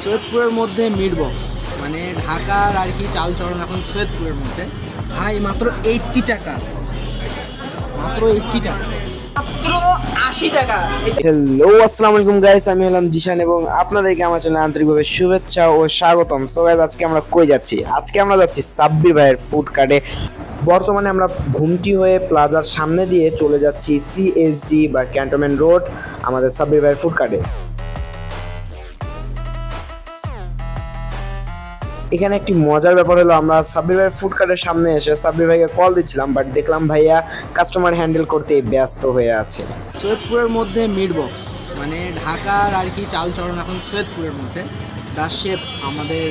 সৈয়দপুরের মধ্যে meat box, মানে ঢাকার আর কি চালচরণ এখন সৈয়দপুরের মধ্যে। ভাই মাত্র 80 টাকা, মাত্র 80 টাকা, মাত্র 80 টাকা। হ্যালো আসসালামু আলাইকুম গাইস, আমি হলাম জিশান এবং আপনাদেরকে আমার চ্যানেলে আন্তরিকভাবে শুভেচ্ছা ও স্বাগতম। সো গাইস, আজকে আমরা কই যাচ্ছি? আজকে আমরা যাচ্ছি সাব্বির ভাইয়ের ফুড কার্টে। বর্তমানে আমরা ঘুমটি হয়ে প্লাজার সামনে দিয়ে চলে যাচ্ছি সিএসডি বা ক্যান্টনমেন্ট রোড আমাদের সাব্বির ভাইয়ের ফুড কার্টে। এখানে একটি মজার ব্যাপার হলো, আমরা সাব্বির ভাইয়ের ফুড কার্টের সামনে এসে সাব্বির ভাইকে কল দিচ্ছিলাম, বাট দেখলাম ভাইয়া কাস্টমার হ্যান্ডেল করতে ব্যস্ত হয়ে আছে। সৈয়দপুরের মধ্যে মিট বক্স, মানে ঢাকার আর কি চালচরণ এখন সৈয়দপুরের মধ্যে। দ্য শেপ আমাদের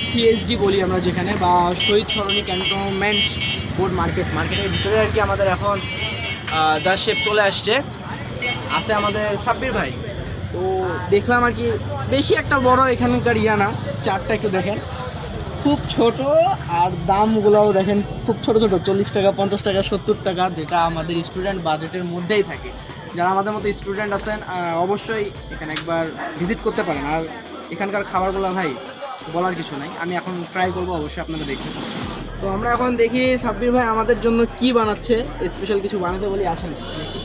সিএসডি বলি আমরা যেখানে, বা শহীদ সরণি ক্যান্টনমেন্ট বোর্ড মার্কেটের ভিতরে আর কি আমাদের এখন দ্য শেপ চলে আসছে। আছে আমাদের সাব্বির ভাই। তো দেখলাম আর কি বেশি একটা বড় এখানকার না, চারটা একটু দেখেন খুব ছোট, আর দামগুলোও দেখেন খুব ছোট ছোট, 40 টাকা 50 টাকা 70 টাকা, যেটা আমাদের স্টুডেন্ট বাজেটের মধ্যেই থাকে। যারা আমাদের মতো স্টুডেন্ট আছেন অবশ্যই এখানে একবার ভিজিট করতে পারেন। আর এখানকার খাবারগুলো ভাই বলার কিছু নাই, আমি এখন ট্রাই করবো, অবশ্যই আপনারা দেখবেন। তো আমরা এখন দেখি সাব্বির ভাই আমাদের জন্য কি বানাচ্ছে, স্পেশাল কিছু বানাতে বলি, আসেন দেখি।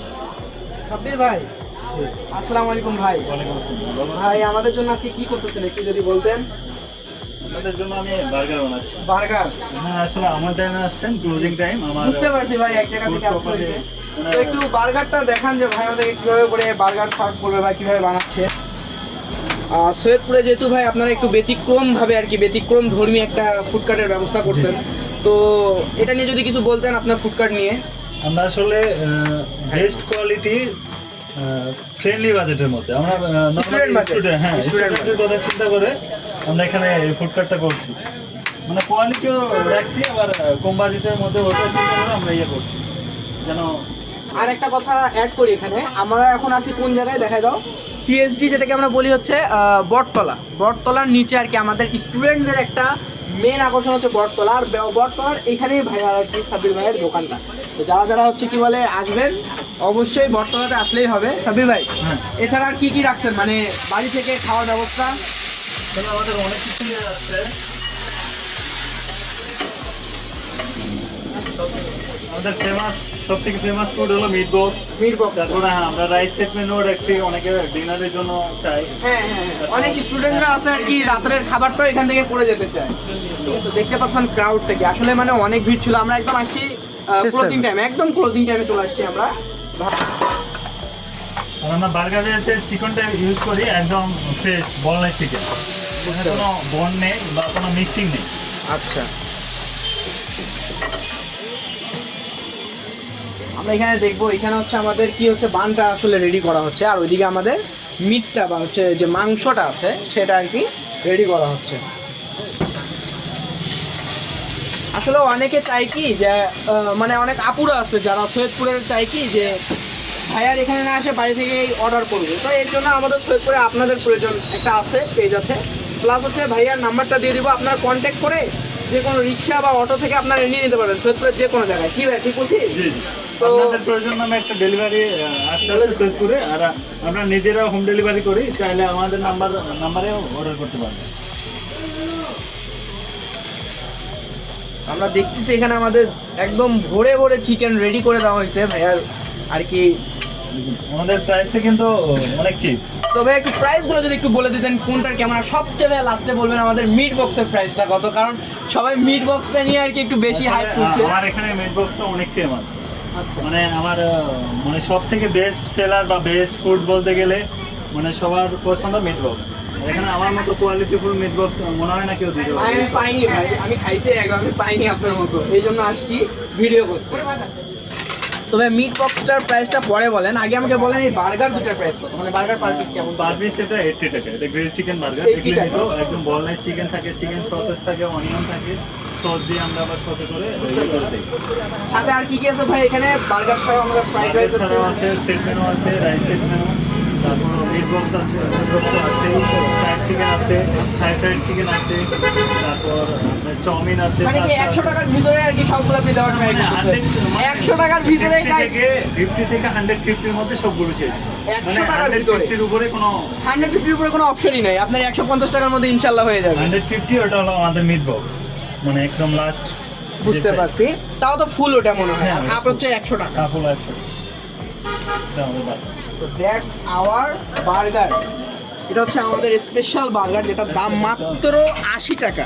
সাব্বির ভাই আসসালামু আলাইকুম। ভাই ভাই আমাদের জন্য আজকে কি করতেছেন একটু যদি বলতেন। আপনাদের জন্য আমি বার্গার বানাচ্ছি। বার্গার? না, আসলে আমার টাইমে আসছেন, ক্লোজিং টাইম আমার। বুঝতে পারছি ভাই, এক জায়গা থেকে আসতে হয়েছে। তো একটু বার্গারটা দেখান যে ভাই আমাদেরকে কিভাবে করে বার্গার সার্ভ করবে বা কিভাবে বানাচ্ছে। সৈয়দপুরে যেহেতু ভাই আপনারা একটু ব্যতিক্রম ভাবে আর কি ব্যতিক্রম ধর্মী একটা ফুডকার্টের ব্যবস্থা করছেন, তো এটা নিয়ে যদি কিছু বলতেন আপনার ফুডকার্ট নিয়ে। আমরা আসলে বেস্ট কোয়ালিটি ফ্রেন্ডলি বাজেটের মধ্যে আমরা স্টুডেন্টের কথা চিন্তা করে আমরা এখানে ফুড কার্টটা করছি, মানে কোয়ালিটিও রাখছি, আবার কম বাজেটের মধ্যে ওটা চিন্তা করে আমরা করছি যেন। আর একটা কথা অ্যাড করি, এখানে আমরা এখন আছি কোন জায়গায় দেখাই দাও। সিএসডি যেটাকে আমরা বলি হচ্ছে বটতলার নিচে আর কি আমাদের স্টুডেন্টদের একটা মেন আকর্ষণ হচ্ছে বটতলা। আর বটতলার এইখানেই ভাই আর কি সাব্বির ভাইয়ের দোকানটা। তো যারা যারা হচ্ছে কি বলে আসবেন, অবশ্যই বটতলাতে আসলেই হবে। সাব্বির ভাই এছাড়া আর কি রাখছেন, মানে বাড়ি থেকে খাওয়ার ব্যবস্থা? আমাদের অনেক কিছু আছে। আমাদের সবথেকে ফেমাস ফুড হলো মিট বক্স। তারপরে আমরা রাইস সেট মেনু রাখছি, অনেকে ডিনারের জন্য চাই। হ্যাঁ, অনেক স্টুডেন্টরা আছে আর কি রাতের খাবারটাও এখান থেকে করে যেতে চায়। দেখতে পাচ্ছেন ক্রাউড থেকে আসলে মানে অনেক ভিড় ছিল। আমরা একদম আসছি ক্লোজিং টাইম, একদম ক্লোজিং টাইমে চলে আসছি আমরা। আর আমরা বার্গারের যে চিকেনটা ইউজ করি একদম ফ্রেশ বনলেস চিকেন, কোনো বন নেই বা কোনো মিক্সিং নেই। আচ্ছা, আমরা এখানে দেখবো, এখানে হচ্ছে আমাদের কি হচ্ছে বানটা আসলে রেডি করা হচ্ছে, আর ওইদিকে আমাদের মিটটা বা হচ্ছে যে মাংসটা আছে সেটা আর কি রেডি করা হচ্ছে। আসলে অনেকে চাই কি যে মানে অনেক আপুরা আছে যারা সৈয়দপুরের চাই কি যে ভাইয়ার এখানে না আসে বাড়ি থেকেই অর্ডার করবে। তো এর জন্য আমাদের সৈয়দপুরে আপনাদের প্রয়োজন একটা আছে, পেজ আছে, প্লাস হচ্ছে ভাইয়ার নাম্বারটা দিয়ে দিব, আপনারা কন্ট্যাক্ট করে যে কোনো রিক্সা বা অটো থেকে আপনারা নিয়ে নিতে পারবেন সৈয়দপুরের যে কোনো জায়গায়। কি ভাই ঠিক বলছি? তো আপনাদের প্রয়োজন নামে একটা ডেলিভারি আসছে সৈয়দপুরে, আর আমরা নিজেরা হোম ডেলিভারি করি, চাইলে আমাদের নাম্বারেও অর্ডার করতে পারবেন। আমরা দেখতেছি এখানে আমাদের একদম ভরে ভরে চিকেন রেডি করে দেওয়া হয়েছে ভাইয়ার আর কি। আমাদের প্রাইসটা কিন্তু অনেক চিপ। তো ভাই একটু প্রাইসগুলো যদি একটু বলে দিতেন কোনটার কেমন, আর সবচেয়ে ভাই লাস্টে বলবেন আমাদের মিট বক্সের প্রাইসটা কত, কারণ সবাই মিট বক্সটা নিয়ে আর কি একটু বেশি হাইপ তুলছে। আমার এখানে মিট বক্সটা অনেক ফেমাস। আচ্ছা, মানে আমার মানে সব থেকে বেস্ট সেলার বা বেস্ট ফুড বলতে গেলে মানে সবার পছন্দ মিট বক্স। এখানে আমার মতো কোয়ালিটিফুল মিট বক্স মনে হয় না কেউ দিতে পারে। আমি পাইনি ভাই, আমি খাইছি একবার, আমি পাইনি আপনার মতো, এই জন্য আসছি ভিডিও করতে। তো ভাই মিট বক্সটার প্রাইসটা পরে বলেন, আগে আমাকে বলেন এই বার্গার দুটার প্রাইস কত, মানে বার্গার পার পিস কেমন? পার পিস এটা 80 টাকা। এটা গ্রিল চিকেন বার্গার, 80 টাকা। একদম বলনেস চিকেন থাকে, চিকেন সসেস থাকে, অনিয়ন থাকে, সস দিয়ে আমরা আবার সাথে করে ইউজ দেই। সাথে আর কি কি আছে ভাই এখানে? বার্গার ছাড়াও আমাদের ফ্রাইড রাইস আছে, সেট মেনু আছে, রাইস সেট মেনু, তারপর মিট নুডলস আছে, নুডলস আছে, ফ্রাইড চিকেন আছে, ফ্রাইড চিকেন আছে, তারপর আপনার চাউমিন আছে। মানে কি 100 টাকার ভিতরে আর কি সবগুলো আপনি দেওয়ার ট্রাই করতেছেন? 100 টাকার ভিতরে গাইস, 50 থেকে 150 এর মধ্যে সবগুলো শেষ। 100 টাকার ভিতরে 150 এর উপরে কোনো 150 এর উপরে কোনো অপশনই নাই, আপনার 150 টাকার মধ্যে ইনশাআল্লাহ হয়ে যাবে। 150 ওটা হলো আমাদের মিট বক্স, মানে একদম লাস্ট। বুঝতে পারছি, তাও তো ফুল ওটা মনে হয়, আর হ্যাঁ, হাফ হচ্ছে 100 টাকা। ফুল 100। এটা আমাদের বাদ। তো দ্যাটস আওয়ার বার্গার। এটা হচ্ছে আমাদের স্পেশাল বার্গার, যেটা দাম মাত্র 80 টাকা।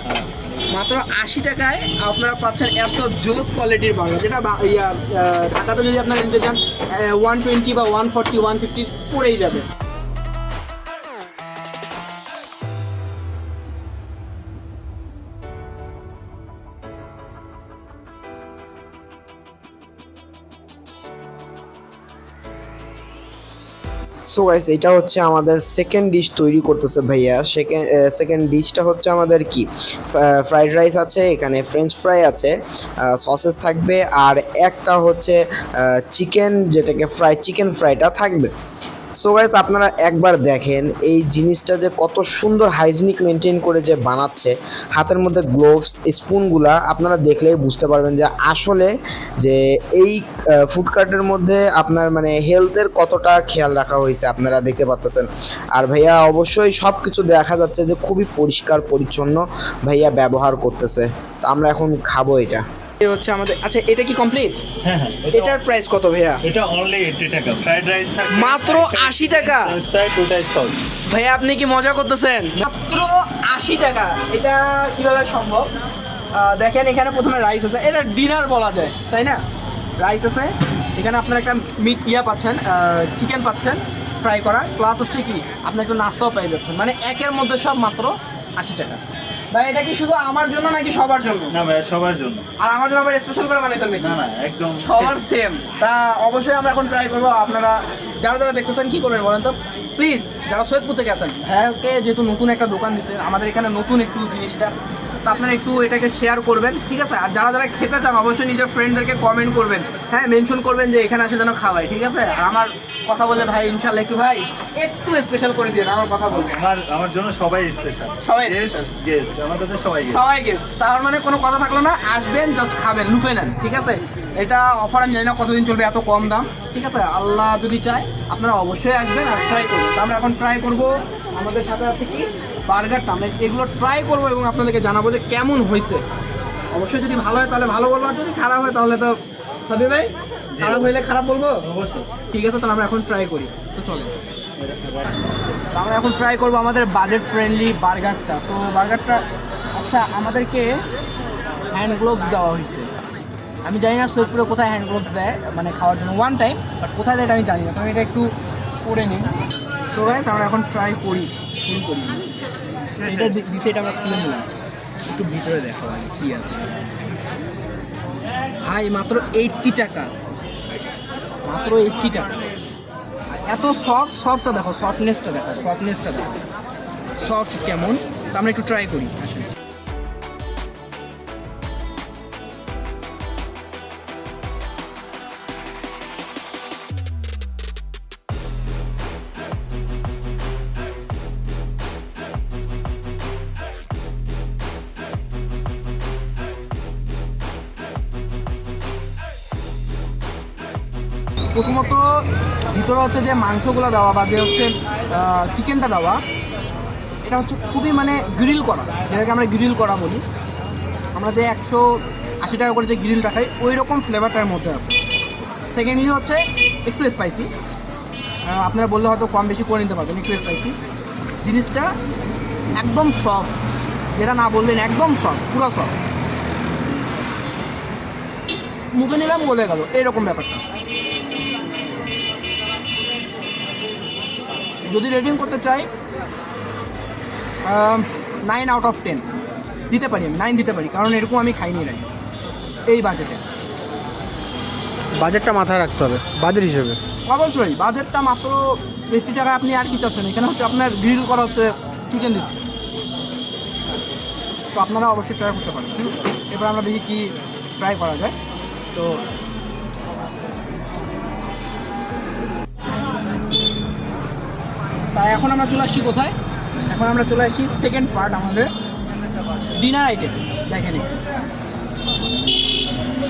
মাত্র 80 টাকায় আপনারা পাচ্ছেন এত জোস কোয়ালিটির বার্গার, যেটা ঢাকাতে যদি আপনারা নিতে চান 120 বা 140 150 পড়েই যাবে। সো গাইস, এটা হচ্ছে আমাদের সেকেন্ড ডিশ তৈরি করতেছে ভাইয়া। সেকেন্ড ডিশটা হচ্ছে আমাদের কি, ফ্রাইড রাইস আছে, এখানে ফ্রেঞ্চ ফ্রাই আছে, সসেস থাকবে, আর একটা হচ্ছে চিকেন, যেটাকে চিকেন ফ্রাইটা থাকবে। সো গাইস, আপনারা একবার দেখেন এই জিনিসটা যে কত সুন্দর হাইজিনিক মেনটেন করে যে বানাচ্ছে, হাতের মধ্যে গ্লোভস, স্পুনগুলা আপনারা দেখলেই বুঝতে পারবেন যে আসলে যে এই ফুড কার্টের মধ্যে আপনার মানে হেলথের কতটা খেয়াল রাখা হয়েছে আপনারা দেখতে পাচ্ছেন। আর ভাইয়া অবশ্যই সব কিছু দেখা যাচ্ছে যে খুবই পরিষ্কার পরিচ্ছন্ন ভাইয়া ব্যবহার করতেছে। তো আমরা এখন খাবো এটা। এই হচ্ছে আমাদের, আচ্ছা এটা কি কমপ্লিট? হ্যাঁ হ্যাঁ, এটার প্রাইস কত ভাইয়া? এটা অনলি 80 টাকা। ফ্রাইড রাইস থাকবে মাত্র 80 টাকা। ফ্রাই দুটাই সস। ভাইয়া আপনি কি মজা করতেছেন? মাত্র 80 টাকা, এটা কিভাবে সম্ভব? দেখেন এখানে প্রথমে রাইস আছে, এটা ডিনার বলা যায় তাই না? রাইস আছে, এখানে আপনার একটা মিট পাচ্ছেন, চিকেন পাচ্ছেন ফ্রাই করা, প্লাস হচ্ছে কি আপনি একটু নাস্তাও পেয়ে যাচ্ছেন, মানে একের মধ্যে সব মাত্র 80 টাকা। ভাই এটা কি শুধু আমার জন্য নাকি সবার জন্য? না ভাই, সবার জন্য। আর আমার জন্য আবার স্পেশাল করে বানিয়েছেন নাকি? না না, একদম সবার সেম। তা অবশ্যই আমরা এখন ট্রাই করবো। আপনারা যারা যারা দেখতেছেন কি করবেন বলেন তো প্লিজ, যারা সৈয়দপুর থেকে আসেন, ভাইয়াকে যেহেতু নতুন একটা দোকান দিচ্ছে, আমাদের এখানে নতুন একটু জিনিসটা, তো আপনারা একটু এটাকে শেয়ার করবেন, ঠিক আছে? আর যারা যারা খেতে চান অবশ্যই নিজের ফ্রেন্ডদেরকে কমেন্ট করবেন, হ্যাঁ মেনশন করবেন যে এখানে আসে যেন খাওয়াই, ঠিক আছে? আর আমার কথা বলে ভাই ইনশাল্লাহ একটু ভাই একটু স্পেশাল করে দিন আমার কথা বলবো। আমার জন্য সবাই স্পেশাল, সবাই গেস্ট আমার কাছে সবাই guest। সবাই গেস্ট, তার মানে কোনো কথা থাকলো না, আসবেন জাস্ট খাবেন, লুফে নেন, ঠিক আছে? এটা অফার আমি জানি না কতদিন চলবে, এত কম দাম, ঠিক আছে? আল্লাহ যদি চায় আপনারা অবশ্যই আসবেন আর ট্রাই করবেন। তো আমরা এখন ট্রাই করব, আমাদের সাথে আছে কি বার্গারটা, আমরা এগুলো ট্রাই করবো এবং আপনাদেরকে জানাবো যে কেমন হয়েছে। অবশ্যই যদি ভালো হয় তাহলে ভালো বলবো, আর যদি খারাপ হয় তাহলে তো সাবির ভাই খারাপ হইলে খারাপ বলবো, অবশ্যই। ঠিক আছে? তাহলে আমরা এখন ট্রাই করি, তো চলেন। তো আমরা এখন ট্রাই করবো আমাদের বাজেট ফ্রেন্ডলি বার্গারটা। তো বার্গারটা, আচ্ছা আমাদেরকে হ্যান্ড গ্লোভস দেওয়া হয়েছে। আমি জানি না সৈয়দপুরে কোথায় হ্যান্ড গ্লোভস দেয় মানে খাওয়ার জন্য ওয়ান টাইম, বাট কোথায় দেয় এটা আমি জানি না। তো আমি এটা একটু করে নিই। সো গাইস, আমরা এখন ট্রাই করি, শুরু করি। এটা দিছে, এটা আমরা খুলে নিলাম, একটু ভিতরে দেখো ভাই কী আছে। ভাই মাত্র 80 টাকা, মাত্র 80 টাকা। এত সফটটা দেখো, সফটনেসটা দেখো, সফট কেমন। তো আমরা একটু ট্রাই করি আসলে। প্রথমত ভিতরে হচ্ছে যে মাংসগুলো দেওয়া বা যে হচ্ছে চিকেনটা দেওয়া, এটা হচ্ছে খুবই মানে গ্রিল করা, যেটাকে আমরা গ্রিল করা বলি। আমরা যে 180 টাকা করে যে গ্রিলটা খাই ওই রকম ফ্লেভারটার মধ্যে আছে। সেকেন্ডলি হচ্ছে একটু স্পাইসি, আপনারা বললে হয়তো কম বেশি করে নিতে পারবেন, একটু স্পাইসি। জিনিসটা একদম সফট, যেটা না বললেন একদম সফট, পুরো সফট, মুখে নিলাম গলে গেল এরকম ব্যাপারটা। যদি রেটিং করতে চাই 9 আউট অফ 10 দিতে পারি, আমি 9 দিতে পারি, কারণ এরকম আমি খাইনি নাই এই বাজেটে। বাজেটটা মাথায় রাখতে হবে বাজেট হিসেবে। অবশ্যই বাজেটটা মাত্র 80 টাকা, আপনি আর কি চাচ্ছেন? এখানে হচ্ছে আপনার গ্রিল করা হচ্ছে চিকেন দিচ্ছে, তো আপনারা অবশ্যই ট্রাই করতে পারেন। এবার আমরা দেখি কি ট্রাই করা যায়। তো তাই এখন আমরা চলে আসছি কোথায়? এখন আমরা চলে আসছি সেকেন্ড পার্ট আমাদের ডিনার আইটেম। দেখেন একটু।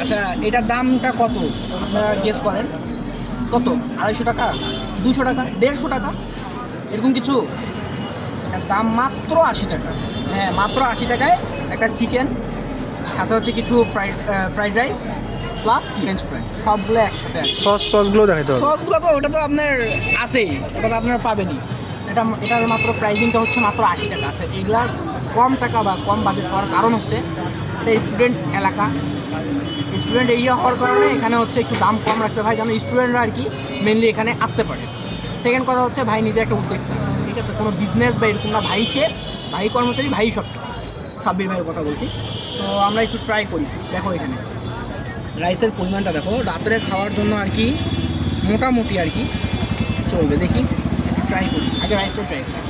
আচ্ছা, এটার দামটা কত আপনারা গেস করেন? কত? 250 টাকা, 200 টাকা, 150 টাকা, এরকম কিছু? এটার দাম মাত্র 80 টাকা। হ্যাঁ, মাত্র 80 টাকায় একটা চিকেন, সাথে হচ্ছে কিছু fried rice plus French fry, সবগুলো একসাথে আছে। সসগুলো দেখাইতে হবে। সসগুলো তো ওটা তো আপনার আছেই, ওটা তো আপনার পাবেনই। এটার মাত্র প্রাইসিংটা হচ্ছে মাত্র 80 টাকা। আচ্ছা, এগুলার কম টাকা বা কম বাজেট হওয়ার কারণ হচ্ছে এটা স্টুডেন্ট এলাকা, স্টুডেন্ট এরিয়া হওয়ার কারণে এখানে হচ্ছে একটু দাম কম রাখছে ভাই, যেন স্টুডেন্টরা আর কি মেনলি এখানে আসতে পারে। সেকেন্ড কথা হচ্ছে ভাই নিজে একটা উদ্যোক্তা, ঠিক আছে, কোনো বিজনেস বা এরকম না, ভাই সে ভাই কর্মচারী, ভাই সব কিছু। সাব্বির ভাইয়ের কথা বলছি। তো আমরা একটু ট্রাই করি। দেখো এখানে রাইসের পরিমাণটা দেখো, রাত্রে খাওয়ার জন্য আর কি মোটামুটি আর কি চলবে। দেখি একটু ট্রাই করি, আগে রাইসটা ট্রাই করি।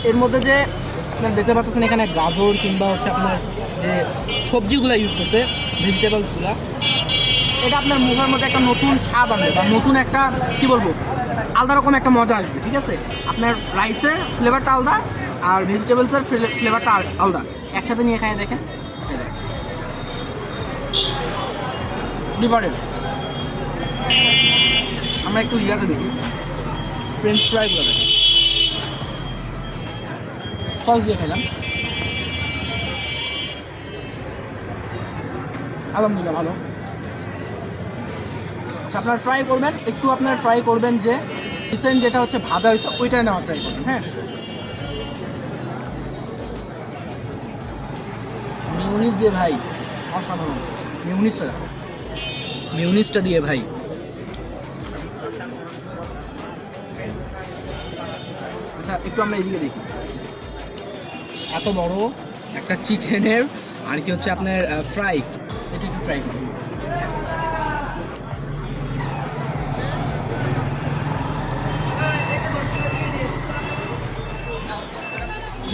এর মধ্যে যে আপনার দেখতে পাচ্ছেন এখানে গাজর কিংবা হচ্ছে আপনার যে সবজিগুলো ইউজ করছে, ভেজিটেবলসগুলো, এটা আপনার মুখের মধ্যে একটা নতুন স্বাদ আনবে বা নতুন একটা কী বলবো আলাদা রকম একটা মজা আসবে, ঠিক আছে। আপনার রাইসের ফ্লেভারটা আলাদা আর ভেজিটেবলসের ফ্লেভারটা আলাদা, একসাথে নিয়ে খাই দেখেন, ডিফারেন্ট। আমরা একটু ইয়াতে দেখি ফ্রেঞ্চ ফ্রাইগুলো দেখেন, সস দিয়ে খেলাম, আলহামদুলিল্লাহ ভালো। আচ্ছা, আপনারা ট্রাই করবেন, একটু আপনারা ট্রাই করবেন যে রিসেন্ট যেটা হচ্ছে ভাজা হয়েছে ওইটাই নেওয়া ট্রাই করবেন। হ্যাঁ, মিউনিস দিয়ে ভাই অসাধারণ। মিউনিসটা দেখো, মিউনিসটা দিয়ে ভাই আচ্ছা, একটু আমরা এদিকে দেখি। এত বড় একটা চিকেনের আর কি হচ্ছে আপনার ফ্রাই, এটা একটু ট্রাই করুন।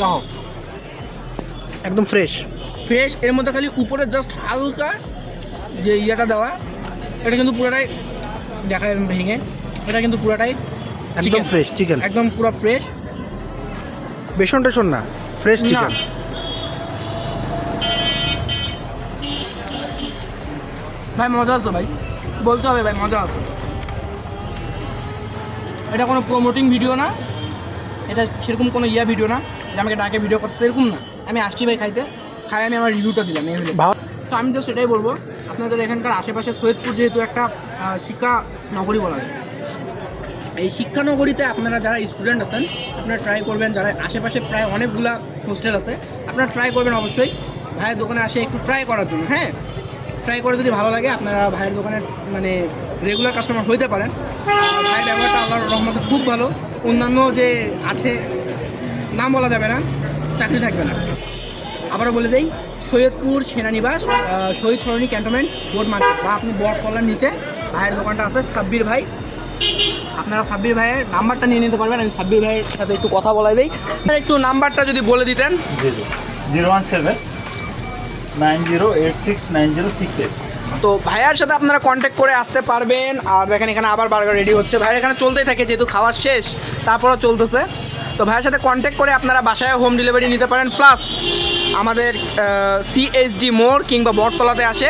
যাও, একদম ফ্রেশ। ফ্রেশ। এর মধ্যে খালি উপরে জাস্ট হালকা যে ইয়েটা দেওয়া, এটা কিন্তু পুরোটাই দেখায় ভেঙে, এটা কিন্তু পুরোটাই একদম ফ্রেশ চিকেন, একদম পুরো ফ্রেশ। বেসন টেসন না, ফ্রেশ চিকেন। ভাই মজা আসতো ভাই, বলতে হবে ভাই মজা আসতো। এটা কোনো প্রমোটিং ভিডিও না, এটা সেরকম কোনো ভিডিও না যে আমাকে ডাকে ভিডিও করতে, সেরকম না। আমি আসছি ভাই খাইতে, খাই আমি আমার রিভিউটা দিলাম এই হলে। তো আমি জাস্ট এটাই বলবো, আপনাদের এখানকার আশেপাশে সৈয়দপুর যেহেতু একটা শিক্ষা নগরী বলা যায়, এই শিক্ষানগরীতে আপনারা যারা স্টুডেন্ট আছেন আপনারা ট্রাই করবেন, যারা আশেপাশে প্রায় অনেকগুলা হোস্টেল আছে আপনারা ট্রাই করবেন অবশ্যই ভাইয়ের দোকানে আসে একটু ট্রাই করার জন্য। হ্যাঁ, ট্রাই করে যদি ভালো লাগে আপনারা ভাইয়ের দোকানে মানে রেগুলার কাস্টমার হইতে পারেন। ভাইয়ের ব্যবহারটা আল্লাহর রহমতে খুব ভালো। অন্যান্য যে আছে নাম বলা যাবে না, চাকরি থাকবে না। আবারও বলে দেই, সৈয়দপুর সেনানিবাস শহীদ সরণি ক্যান্টনমেন্ট বোর্ড মার্কেট বা আপনি বটতলার নিচে ভাইয়ের দোকানটা আছে, সাব্বির ভাই। আপনারা সাব্বির ভাইয়ের নাম্বারটা নিয়ে নিতে পারবেন। আমি সাব্বির ভাইয়ের সাথে একটু কথা বলাই দিই, একটু নাম্বারটা যদি বলে দিতেন। 01790869068। তো ভাইয়ার সাথে আপনারা কন্ট্যাক্ট করে আসতে পারবেন। আর দেখেন এখানে আবার বার্গার রেডি হচ্ছে, ভাইয়ের এখানে চলতেই থাকে যেহেতু খাওয়ার শেষ, তারপরও চলতেছে। তো ভাইয়ের সাথে কন্ট্যাক্ট করে আপনারা বাসায় হোম ডেলিভারি নিতে পারেন। প্লাস আমাদের CSD মোড় কিংবা বটতলাতে আসে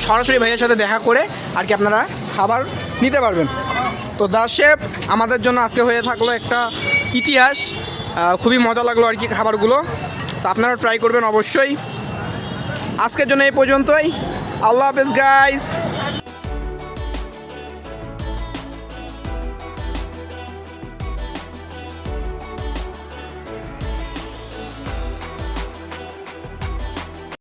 সরাসরি ভাইয়ের সাথে দেখা করে আর কি আপনারা খাবার নিতে পারবেন। তো দা শেফ আমাদের জন্য আজকে হয়ে থাকলো একটা ইতিহাস, খুবই মজা লাগলো আর কি খাবারগুলো। তো আপনারা ট্রাই করবেন অবশ্যই। আজকের জন্য এই পর্যন্তই। আল্লাহ হাফেজ গাইস।